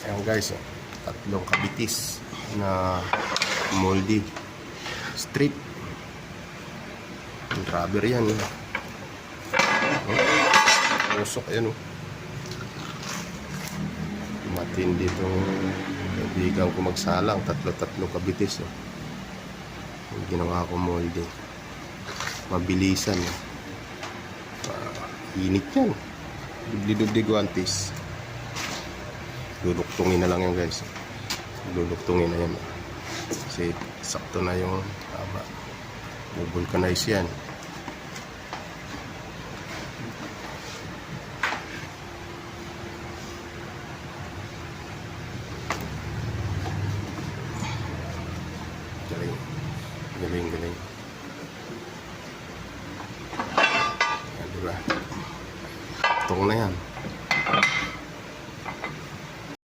Ayan guys, tatlong kabitis na moldy strip. Yung rubber yan. Usok, ayan o. Matindi itong kaibigan ko magsalang. Tatlo kabitis. Yung ginawa ko moldy. Mabilisan. Init yan. Dubli-dubli guantes. Luluktungin na lang yan guys. Luluktungin na yan. Kasi sakto na yung haba. Vulcanize yan. Galing. Galing.